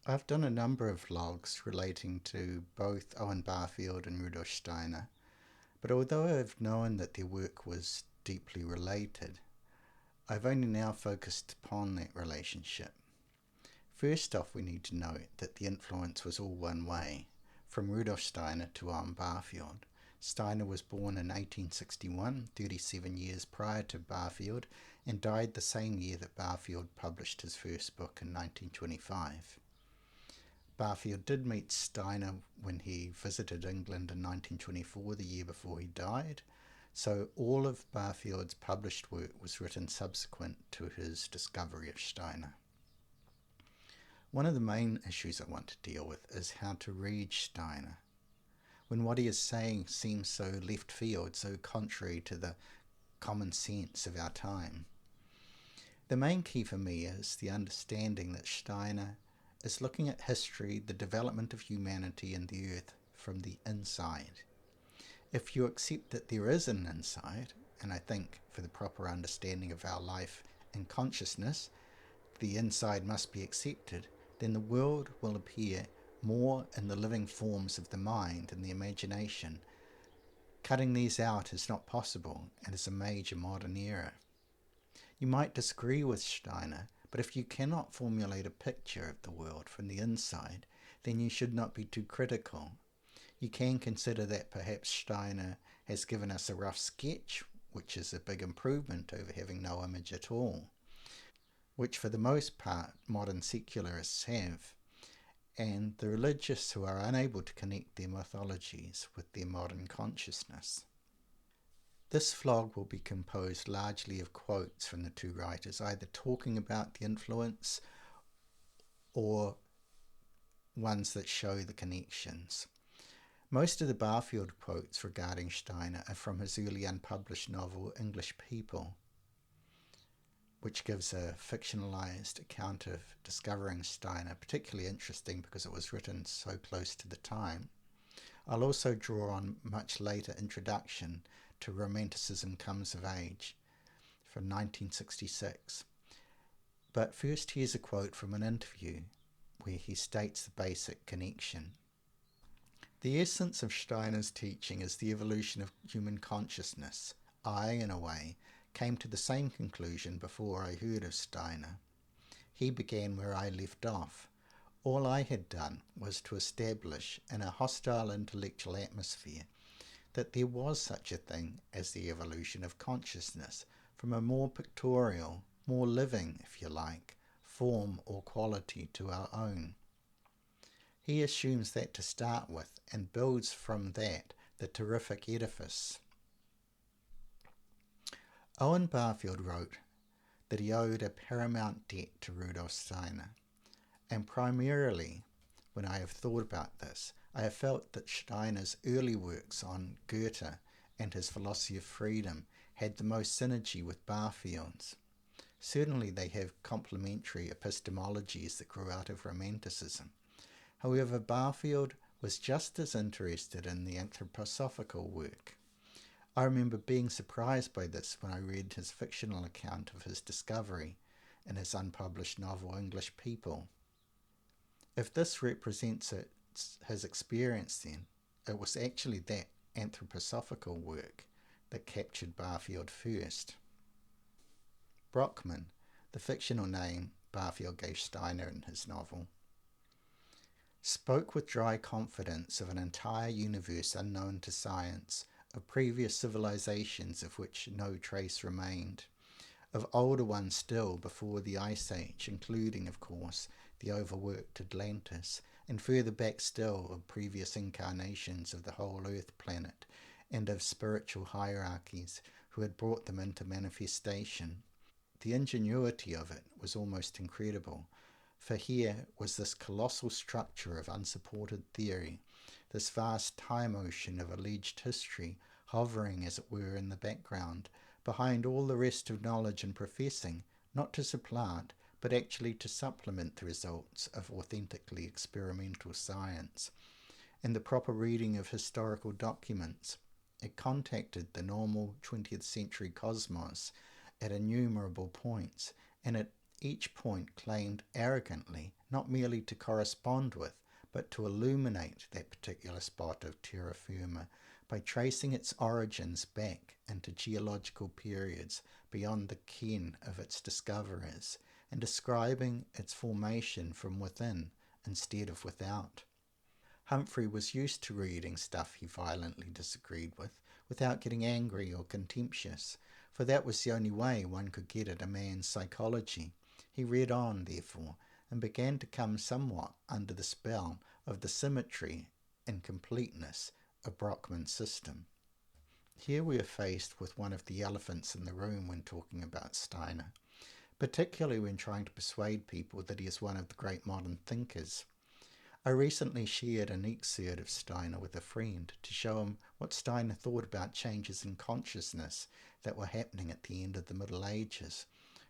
I've done a number of vlogs relating to both Owen Barfield and Rudolf Steiner, but although I've known that their work was deeply related, I've only now focused upon that relationship. First off, we need to note that the influence was all one way, from Rudolf Steiner to Owen Barfield. Steiner was born in 1861, 37 years prior to Barfield, and died the same year that Barfield published his first book in 1925. Barfield did meet Steiner when he visited England in 1924, the year before he died, so all of Barfield's published work was written subsequent to his discovery of Steiner. One of the main issues I want to deal with is how to read Steiner, when what he is saying seems so left field, so contrary to the common sense of our time. The main key for me is the understanding that Steiner is looking at history, the development of humanity and the earth from the inside. If you accept that there is an inside, and I think for the proper understanding of our life and consciousness, the inside must be accepted, then the world will appear more in the living forms of the mind and the imagination. Cutting these out is not possible and is a major modern error. You might disagree with Steiner, but if you cannot formulate a picture of the world from the inside, then you should not be too critical. You can consider that perhaps Steiner has given us a rough sketch, which is a big improvement over having no image at all, which for the most part modern secularists have, and the religious who are unable to connect their mythologies with their modern consciousness. This vlog will be composed largely of quotes from the two writers, either talking about the influence or ones that show the connections. Most of the Barfield quotes regarding Steiner are from his early unpublished novel English People, which gives a fictionalized account of discovering Steiner, particularly interesting because it was written so close to the time. I'll also draw on much later introduction to Romanticism Comes of Age from 1966. But first here's a quote from an interview where he states the basic connection. The essence of Steiner's teaching is the evolution of human consciousness. I, in a way, came to the same conclusion before I heard of Steiner. He began where I left off. All I had done was to establish in a hostile intellectual atmosphere that there was such a thing as the evolution of consciousness from a more pictorial, more living, if you like, form or quality to our own. He assumes that to start with and builds from that the terrific edifice. Owen Barfield wrote that he owed a paramount debt to Rudolf Steiner, and primarily, when I have thought about this, I have felt that Steiner's early works on Goethe and his philosophy of freedom had the most synergy with Barfield's. Certainly they have complementary epistemologies that grew out of Romanticism. However, Barfield was just as interested in the anthroposophical work. I remember being surprised by this when I read his fictional account of his discovery in his unpublished novel English People. If this represents his experience, then it was actually that anthroposophical work that captured Barfield first. Brockman, the fictional name Barfield gave Steiner in his novel, spoke with dry confidence of an entire universe unknown to science, of previous civilizations of which no trace remained, of older ones still before the Ice Age, including, of course, the overworked Atlantis, and further back still of previous incarnations of the whole Earth planet, and of spiritual hierarchies who had brought them into manifestation. The ingenuity of it was almost incredible, for here was this colossal structure of unsupported theory, this vast time ocean of alleged history, hovering as it were in the background, behind all the rest of knowledge and professing, not to supplant, but actually to supplement the results of authentically experimental science, and the proper reading of historical documents. It contacted the normal 20th century cosmos at innumerable points, and at each point claimed arrogantly not merely to correspond with, but to illuminate that particular spot of terra firma by tracing its origins back into geological periods beyond the ken of its discoverers, and describing its formation from within instead of without. Humphrey was used to reading stuff he violently disagreed with, without getting angry or contemptuous, for that was the only way one could get at a man's psychology. He read on, therefore, and began to come somewhat under the spell of the symmetry and completeness of Brockman's system. Here we are faced with one of the elephants in the room when talking about Steiner, particularly when trying to persuade people that he is one of the great modern thinkers. I recently shared an excerpt of Steiner with a friend to show him what Steiner thought about changes in consciousness that were happening at the end of the Middle Ages.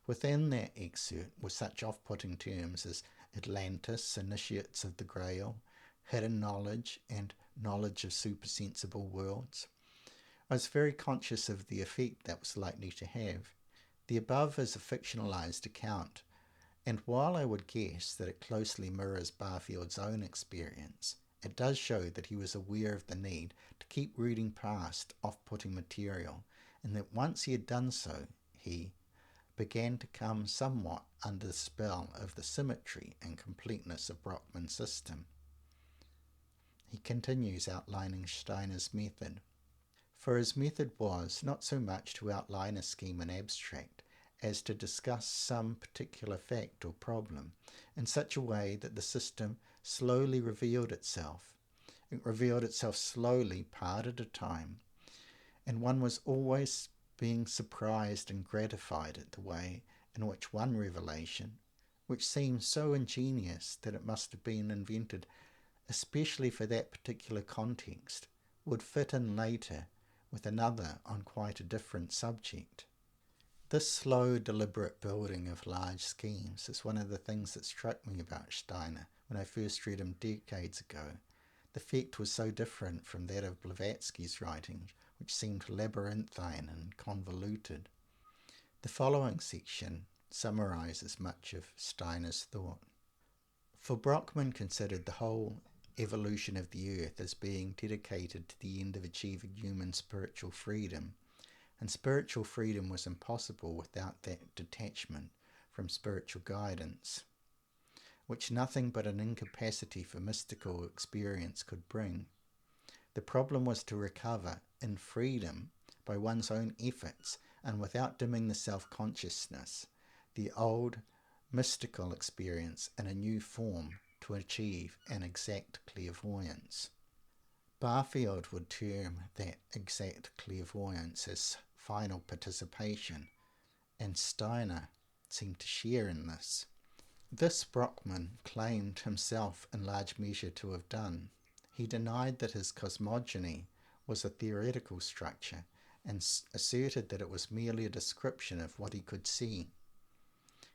Within that excerpt were such off-putting terms as Atlantis, initiates of the Grail, hidden knowledge, and knowledge of supersensible worlds. I was very conscious of the effect that was likely to have. The above is a fictionalized account, and while I would guess that it closely mirrors Barfield's own experience, it does show that he was aware of the need to keep reading past off-putting material, and that once he had done so, he began to come somewhat under the spell of the symmetry and completeness of Brockman's system. He continues outlining Steiner's method. For his method was not so much to outline a scheme in abstract as to discuss some particular fact or problem in such a way that the system slowly revealed itself. It revealed itself slowly, part at a time, and one was always being surprised and gratified at the way in which one revelation, which seemed so ingenious that it must have been invented especially for that particular context, would fit in later with another on quite a different subject. This slow, deliberate building of large schemes is one of the things that struck me about Steiner when I first read him decades ago. The effect was so different from that of Blavatsky's writing, which seemed labyrinthine and convoluted. The following section summarizes much of Steiner's thought. For Brockman considered the whole evolution of the earth as being dedicated to the end of achieving human spiritual freedom, and spiritual freedom was impossible without that detachment from spiritual guidance, which nothing but an incapacity for mystical experience could bring. The problem was to recover, in freedom, by one's own efforts, and without dimming the self-consciousness, the old mystical experience in a new form to achieve an exact clairvoyance. Barfield would term that exact clairvoyance as final participation, and Steiner seemed to share in this. This Brockman claimed himself in large measure to have done. He denied that his cosmogony was a theoretical structure, and asserted that it was merely a description of what he could see.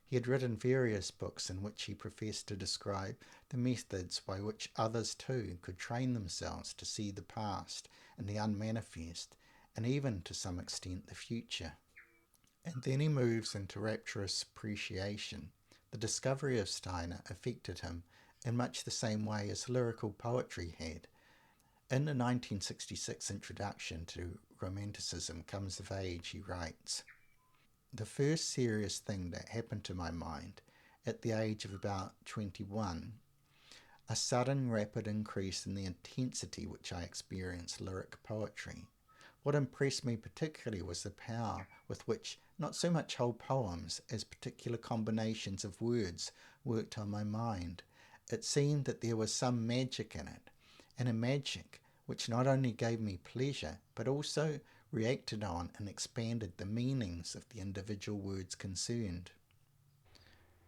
He had written various books in which he professed to describe the methods by which others too could train themselves to see the past and the unmanifest, and even to some extent the future. And then he moves into rapturous appreciation. The discovery of Steiner affected him in much the same way as lyrical poetry had. In the 1966 introduction to Romanticism Comes of Age, he writes, "The first serious thing that happened to my mind at the age of about 21, a sudden rapid increase in the intensity which I experienced lyric poetry. What impressed me particularly was the power with which not so much whole poems as particular combinations of words worked on my mind. It seemed that there was some magic in it, and a magic which not only gave me pleasure, but also reacted on and expanded the meanings of the individual words concerned."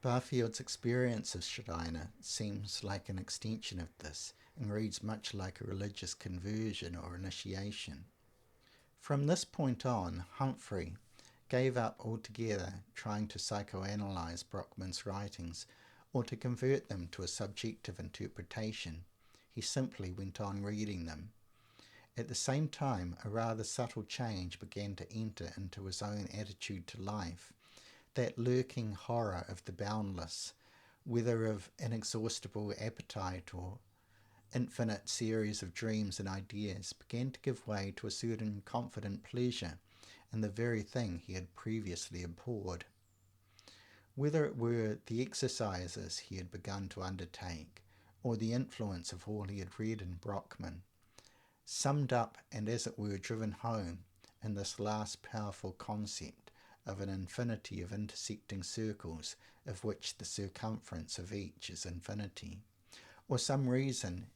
Barfield's experience of Steiner seems like an extension of this, and reads much like a religious conversion or initiation. From this point on, Humphrey gave up altogether trying to psychoanalyze Brockman's writings or to convert them to a subjective interpretation. He simply went on reading them. At the same time, a rather subtle change began to enter into his own attitude to life. That lurking horror of the boundless, whether of inexhaustible appetite or infinite series of dreams and ideas, began to give way to a certain confident pleasure in the very thing he had previously abhorred. Whether it were the exercises he had begun to undertake, or the influence of all he had read in Brockman, summed up and as it were driven home in this last powerful concept of an infinity of intersecting circles of which the circumference of each is infinity, or some reason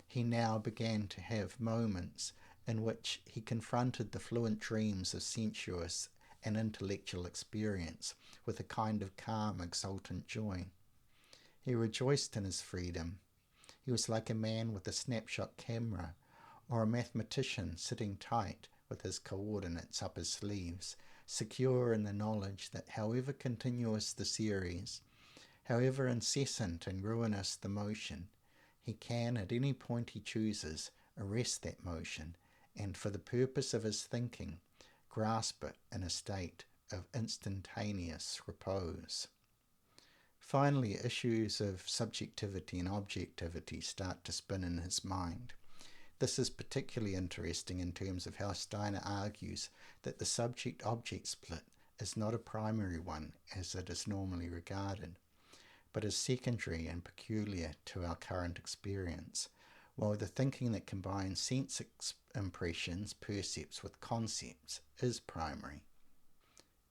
he now began to have moments in which he confronted the fluent dreams of sensuous and intellectual experience with a kind of calm, exultant joy. He rejoiced in his freedom. He was like a man with a snapshot camera, or a mathematician sitting tight with his coordinates up his sleeves, secure in the knowledge that however continuous the series, however incessant and ruinous the motion, he can, at any point he chooses, arrest that motion, and for the purpose of his thinking, grasp it in a state of instantaneous repose. Finally, issues of subjectivity and objectivity start to spin in his mind. This is particularly interesting in terms of how Steiner argues that the subject-object split is not a primary one as it is normally regarded, but is secondary and peculiar to our current experience, while the thinking that combines sense impressions, percepts, with concepts is primary.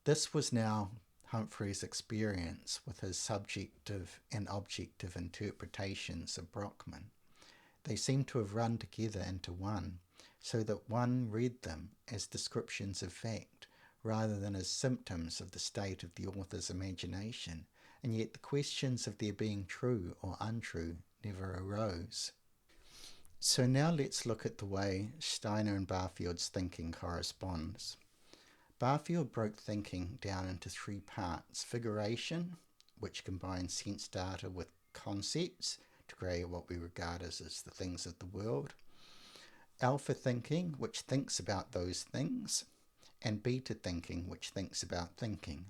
This was now Humphrey's experience with his subjective and objective interpretations of Brockman. They seem to have run together into one, so that one read them as descriptions of fact, rather than as symptoms of the state of the author's imagination, and yet the questions of their being true or untrue never arose. So now let's look at the way Steiner and Barfield's thinking corresponds. Barfield broke thinking down into three parts: figuration, which combines sense data with concepts to create what we regard as the things of the world; alpha thinking, which thinks about those things; and beta thinking, which thinks about thinking.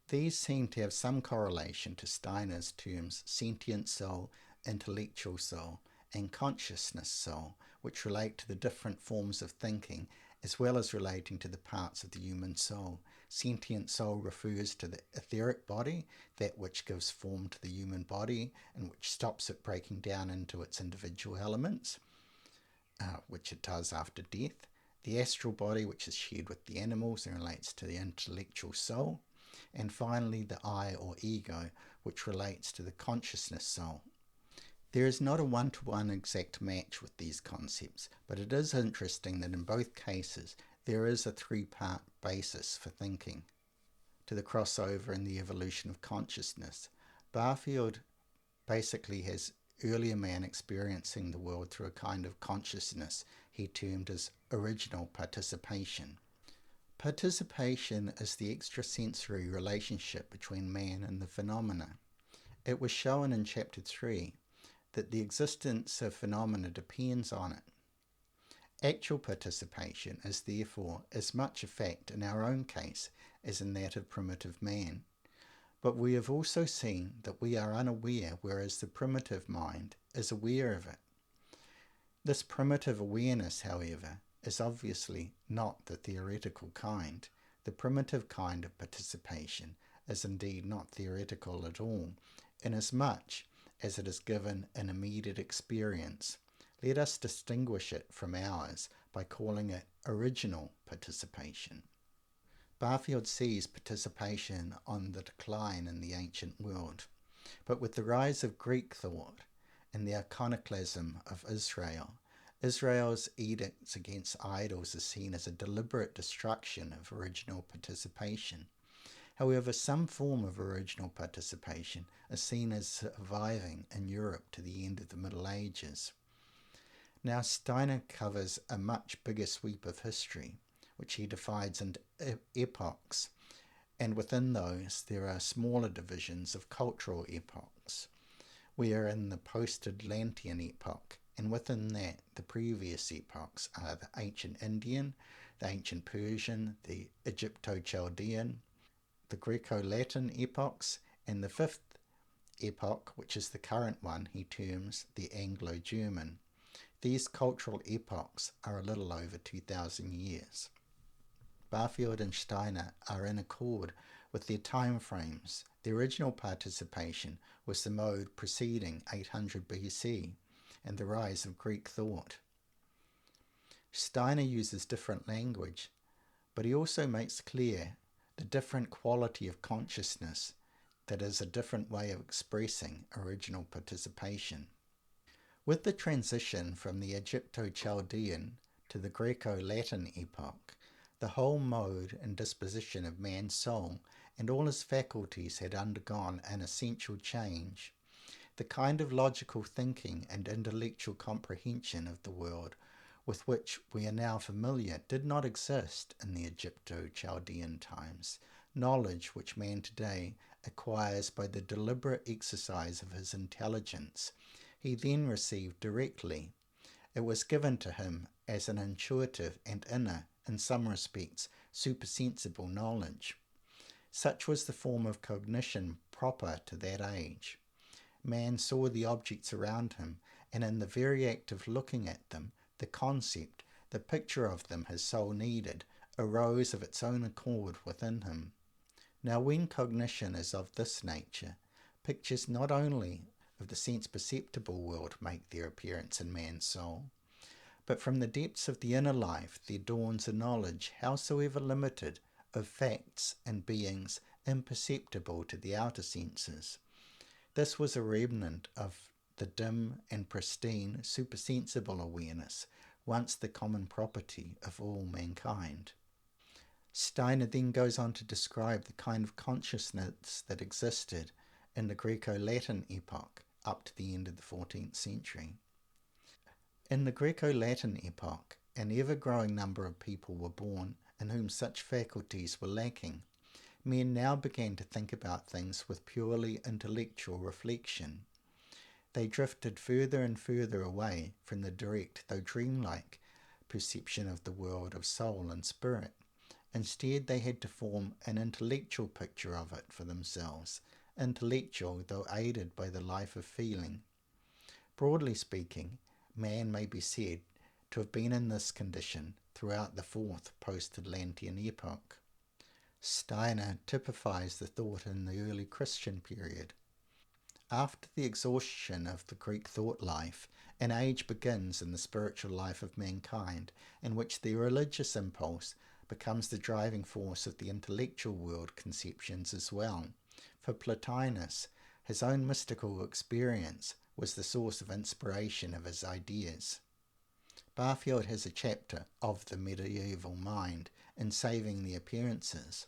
These seem to have some correlation to Steiner's terms sentient soul, intellectual soul, and consciousness soul, which relate to the different forms of thinking as well as relating to the parts of the human soul. Sentient soul refers to the etheric body, that which gives form to the human body and which stops it breaking down into its individual elements, which it does after death. The astral body, which is shared with the animals and relates to the intellectual soul. And finally, the I or ego, which relates to the consciousness soul. There is not a one-to-one exact match with these concepts, but it is interesting that in both cases there is a three-part basis for thinking. To the crossover and the evolution of consciousness, Barfield basically has earlier man experiencing the world through a kind of consciousness he termed as original participation. Participation is the extrasensory relationship between man and the phenomena. It was shown in Chapter 3 that the existence of phenomena depends on it. Actual participation is therefore as much a fact in our own case as in that of primitive man. But we have also seen that we are unaware, whereas the primitive mind is aware of it. This primitive awareness, however, is obviously not the theoretical kind. The primitive kind of participation is indeed not theoretical at all, inasmuch as it is given in immediate experience. Let us distinguish it from ours by calling it original participation. Barfield sees participation on the decline in the ancient world, but with the rise of Greek thought and the iconoclasm of Israel, Israel's edicts against idols is seen as a deliberate destruction of original participation. However, some form of original participation is seen as surviving in Europe to the end of the Middle Ages. Now, Steiner covers a much bigger sweep of history, which he divides into epochs, and within those there are smaller divisions of cultural epochs. We are in the post-Atlantean epoch, and within that the previous epochs are the ancient Indian, the ancient Persian, the Egypto-Chaldean, the Greco-Latin epochs, and the fifth epoch, which is the current one, he terms the Anglo-German. These cultural epochs are a little over 2,000 years. Barfield and Steiner are in accord with their time frames. The original participation was the mode preceding 800 BC and the rise of Greek thought. Steiner uses different language, but he also makes clear the different quality of consciousness that is a different way of expressing original participation. With the transition from the Egypto-Chaldean to the Greco-Latin epoch, the whole mode and disposition of man's soul and all his faculties had undergone an essential change. The kind of logical thinking and intellectual comprehension of the world with which we are now familiar did not exist in the Egypto-Chaldean times. Knowledge which man today acquires by the deliberate exercise of his intelligence, he then received directly. It was given to him as an intuitive and inner, in some respects, supersensible knowledge. Such was the form of cognition proper to that age. Man saw the objects around him, and in the very act of looking at them, the concept, the picture of them his soul needed, arose of its own accord within him. Now when cognition is of this nature, pictures not only of the sense-perceptible world make their appearance in man's soul, but from the depths of the inner life there dawns a knowledge, howsoever limited, of facts and beings imperceptible to the outer senses. This was a remnant of the dim and pristine supersensible awareness, once the common property of all mankind. Steiner then goes on to describe the kind of consciousness that existed in the Greco-Latin epoch up to the end of the 14th century. In the Greco-Latin epoch, an ever-growing number of people were born in whom such faculties were lacking. Men now began to think about things with purely intellectual reflection. They drifted further and further away from the direct, though dreamlike, perception of the world of soul and spirit. Instead, they had to form an intellectual picture of it for themselves, intellectual though aided by the life of feeling. Broadly speaking, man may be said to have been in this condition throughout the fourth post-Atlantean epoch. Steiner typifies the thought in the early Christian period. After the exhaustion of the Greek thought life, an age begins in the spiritual life of mankind in which the religious impulse becomes the driving force of the intellectual world conceptions as well. For Plotinus, his own mystical experience was the source of inspiration of his ideas. Barfield has a chapter of the medieval mind in Saving the Appearances,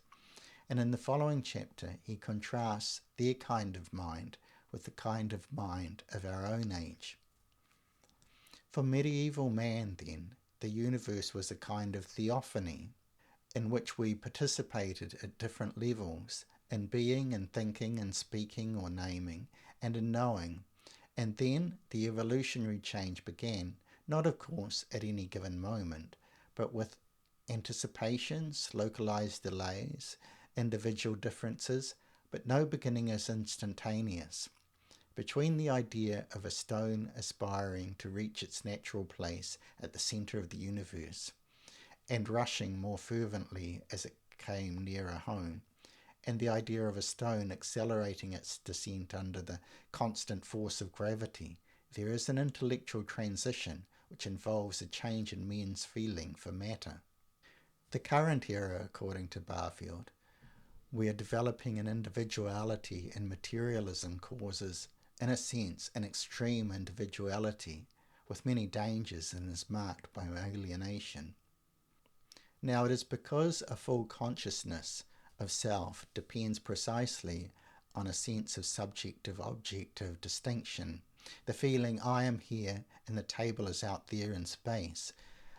and in the following chapter he contrasts their kind of mind with the kind of mind of our own age. For medieval man, then, the universe was a kind of theophany, in which we participated at different levels, in being and thinking and speaking or naming, and in knowing. And then the evolutionary change began, not of course at any given moment, but with anticipations, localized delays, individual differences, but no beginning is instantaneous. Between the idea of a stone aspiring to reach its natural place at the centre of the universe, and rushing more fervently as it came nearer home, and the idea of a stone accelerating its descent under the constant force of gravity, there is an intellectual transition which involves a change in men's feeling for matter. The current era, according to Barfield, where developing an individuality and materialism causes, in a sense, an extreme individuality with many dangers and is marked by alienation. Now it is because a full consciousness of self depends precisely on a sense of subjective-objective distinction. The feeling I am here and the table is out there in space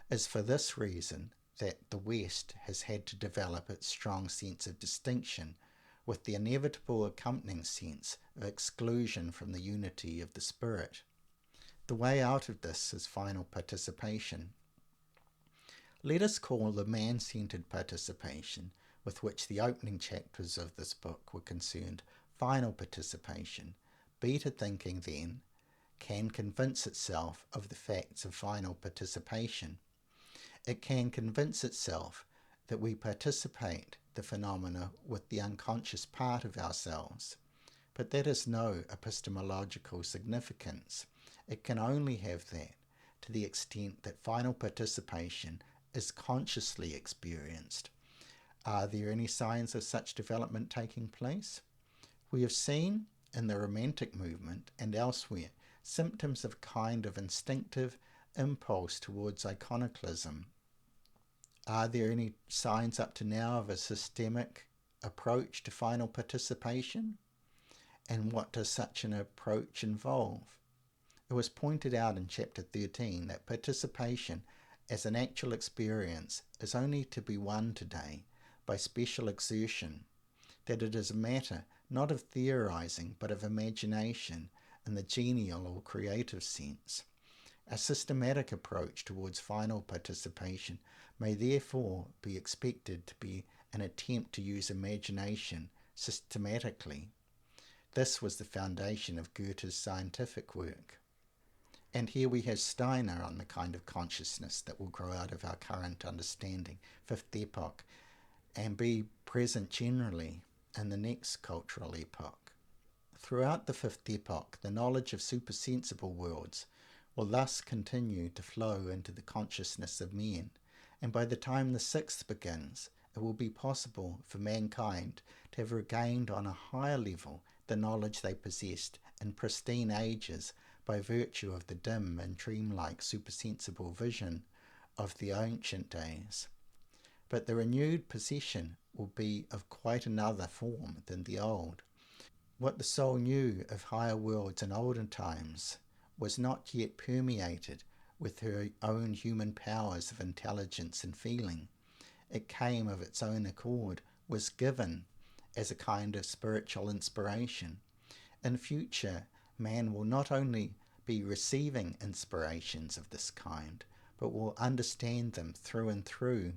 is for this reason that the West has had to develop its strong sense of distinction with the inevitable accompanying sense of exclusion from the unity of the spirit. The way out of this is final participation. Let us call the man-centered participation with which the opening chapters of this book were concerned final participation, Beta thinking, then, can convince itself of the facts of final participation. It can convince itself that we participate the phenomena with the unconscious part of ourselves. But that has no epistemological significance. It can only have that to the extent that final participation is consciously experienced. Are there any signs of such development taking place? We have seen in the Romantic movement and elsewhere symptoms of a kind of instinctive impulse towards iconoclasm. Are there any signs up to now of a systemic approach to final participation? And what does such an approach involve? It was pointed out in Chapter 13 that participation as an actual experience is only to be won today by special exertion, that it is a matter not of theorizing but of imagination in the genial or creative sense. A systematic approach towards final participation may therefore be expected to be an attempt to use imagination systematically. This was the foundation of Goethe's scientific work. And here we have Steiner on the kind of consciousness that will grow out of our current understanding, fifth epoch, and be present generally in the next cultural epoch. Throughout the fifth epoch, the knowledge of supersensible worlds will thus continue to flow into the consciousness of men, and by the time the sixth begins, it will be possible for mankind to have regained on a higher level the knowledge they possessed in pristine ages by virtue of the dim and dreamlike supersensible vision of the ancient days. But the renewed possession will be of quite another form than the old. What the soul knew of higher worlds in olden times was not yet permeated with her own human powers of intelligence and feeling. It came of its own accord, was given as a kind of spiritual inspiration. In future, man will not only be receiving inspirations of this kind, but will understand them through and through,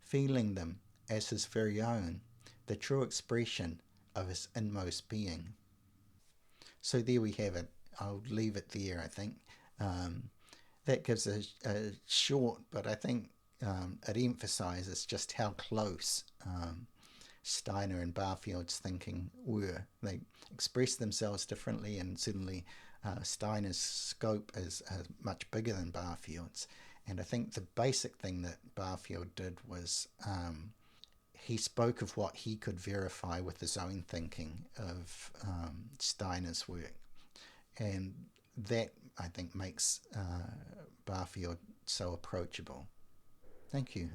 feeling them as his very own, the true expression of his inmost being. So there we have it. I'll leave it there, I think. That gives a short, but I think it emphasizes just how close Steiner and Barfield's thinking were. They expressed themselves differently, and certainly Steiner's scope is much bigger than Barfield's. And I think the basic thing that Barfield did was he spoke of what he could verify with his own thinking of Steiner's work. And that, I think, makes Barfield so approachable. Thank you.